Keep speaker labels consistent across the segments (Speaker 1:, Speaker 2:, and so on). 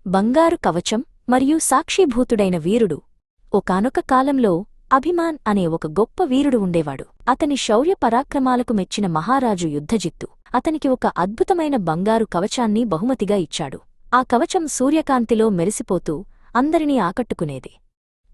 Speaker 1: బంగారు కవచం మరియు సాక్షీభూతుడైన వీరుడు. ఒకానొక కాలంలో అభిమాన్ అనే ఒక గొప్ప వీరుడు ఉండేవాడు. అతని శౌర్య పరాక్రమాలకు మెచ్చిన మహారాజు యుద్ధజిత్తు అతనికి ఒక అద్భుతమైన బంగారు కవచాన్ని బహుమతిగా ఇచ్చాడు. ఆ కవచం సూర్యకాంతిలో మెరిసిపోతూ అందరినీ ఆకట్టుకునేది.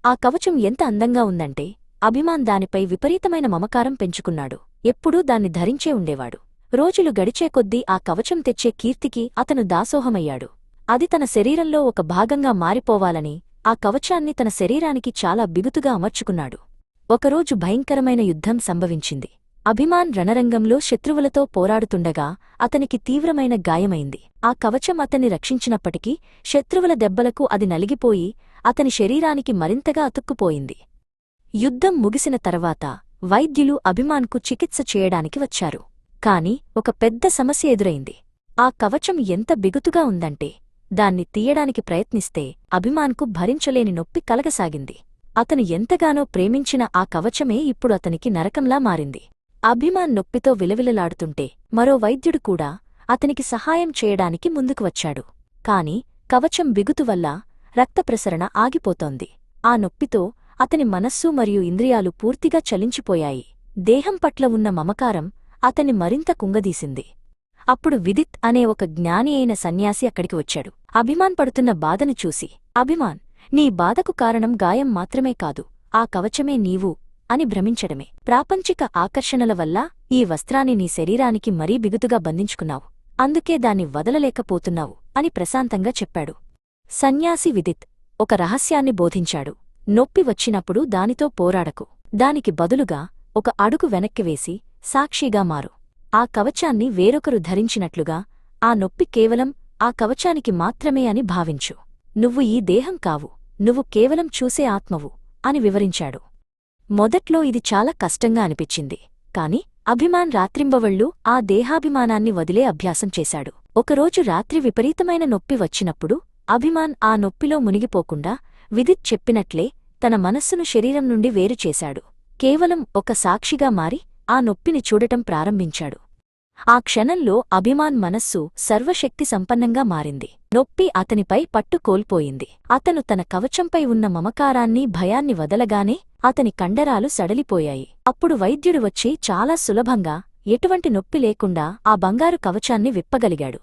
Speaker 1: ఆ కవచం ఎంత అందంగా ఉందంటే అభిమాన్ దానిపై విపరీతమైన మమకారం పెంచుకున్నాడు. ఎప్పుడూ దాన్ని ధరించే ఉండేవాడు. రోజులు గడిచే కొద్దీ ఆ కవచం తెచ్చే కీర్తికి అతను దాసోహమయ్యాడు. అది తన శరీరంలో ఒక భాగంగా మారిపోవాలని ఆ కవచాన్ని తన శరీరానికి చాలా బిగుతుగా అమర్చుకున్నాడు. ఒకరోజు భయంకరమైన యుద్ధం సంభవించింది. అభిమాన్ రణరంగంలో శత్రువులతో పోరాడుతుండగా అతనికి తీవ్రమైన గాయమైంది. ఆ కవచం అతన్ని రక్షించినప్పటికీ శత్రువుల దెబ్బలకు అది నలిగిపోయి అతని శరీరానికి మరింతగా అతుక్కుపోయింది. యుద్ధం ముగిసిన తర్వాత వైద్యులు అభిమాన్కు చికిత్స చేయడానికి వచ్చారు. కాని ఒక పెద్ద సమస్య ఎదురైంది. ఆ కవచం ఎంత బిగుతుగా ఉందంటే దాన్ని తీయడానికి ప్రయత్నిస్తే అభిమాన్కు భరించలేని నొప్పి కలగసాగింది. అతను ఎంతగానో ప్రేమించిన ఆ కవచమే ఇప్పుడు అతనికి నరకంలా మారింది. అభిమాన్ నొప్పితో విలవిలలాడుతుంటే మరో వైద్యుడు కూడా అతనికి సహాయం చేయడానికి ముందుకు వచ్చాడు. కాని కవచం బిగుతువల్ల రక్తప్రసరణ ఆగిపోతోంది. ఆ నొప్పితో అతని మనస్సు మరియు ఇంద్రియాలు పూర్తిగా చలించిపోయాయి. దేహం పట్ల ఉన్న మమకారం అతన్ని మరింత కుంగదీసింది. అప్పుడు విదిత్ అనే ఒక జ్ఞాని అయిన సన్యాసి అక్కడికి వచ్చాడు. అభిమాన్ పడుతున్న బాధను చూసి, అభిమాన్, నీ బాధకు కారణం గాయం మాత్రమే కాదు, ఆ కవచమే నీవు అని భ్రమించడమే. ప్రాపంచిక ఆకర్షణల వల్ల ఈ వస్త్రాన్ని నీ శరీరానికి మరీ బిగుతుగా బంధించుకున్నావు. అందుకే దాన్ని వదలలేకపోతున్నావు అని ప్రశాంతంగా చెప్పాడు. సన్యాసి విదిత్ ఒక రహస్యాన్ని బోధించాడు. నొప్పి వచ్చినప్పుడు దానితో పోరాడకు. దానికి బదులుగా ఒక అడుగు వెనక్కివేసి సాక్షిగా మారు. ఆ కవచాన్ని వేరొకరు ధరించినట్లుగా ఆ నొప్పి కేవలం ఆ కవచానికి మాత్రమే అని భావించు. నువ్వు ఈ దేహం కావు, నువ్వు కేవలం చూసే ఆత్మవు అని వివరించాడు. మొదట్లో ఇది చాలా కష్టంగా అనిపించింది. కాని అభిమాన్ రాత్రింబవళ్లూ ఆ దేహాభిమానాన్ని వదిలే అభ్యాసం చేశాడు. ఒకరోజు రాత్రి విపరీతమైన నొప్పి వచ్చినప్పుడు అభిమాన్ ఆ నొప్పిలో మునిగిపోకుండా విదిత్ చెప్పినట్లే తన మనస్సును శరీరం నుండి వేరుచేశాడు. కేవలం ఒక సాక్షిగా మారి ఆ నొప్పిని చూడటం ప్రారంభించాడు. ఆ క్షణంలో అభిమాన్ మనస్సు సర్వశక్తి సంపన్నంగా మారింది. నొప్పి అతనిపై పట్టు కోల్పోయింది. అతను తన కవచంపై ఉన్న మమకారాన్ని, భయాన్ని వదలగానే అతని కండరాలు సడలిపోయాయి. అప్పుడు వైద్యుడు వచ్చి చాలా సులభంగా, ఎటువంటి నొప్పి లేకుండా ఆ బంగారు కవచాన్ని విప్పగలిగాడు.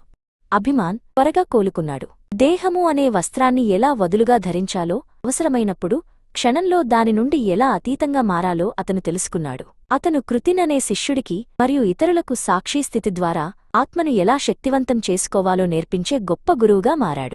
Speaker 1: అభిమాన్ త్వరగా కోలుకున్నాడు. దేహము అనే వస్త్రాన్ని ఎలా వదులుగా ధరించాలో, అవసరమైనప్పుడు క్షణంలో దాని నుండి ఎలా అతీతంగా మారాలో అతను తెలుసుకున్నాడు. అతను కృతిన్ అనే శిష్యుడికి మరియు ఇతరులకు సాక్షీస్థితి ద్వారా ఆత్మను ఎలా శక్తివంతం చేసుకోవాలో నేర్పించే గొప్ప గురువుగా మారాడు.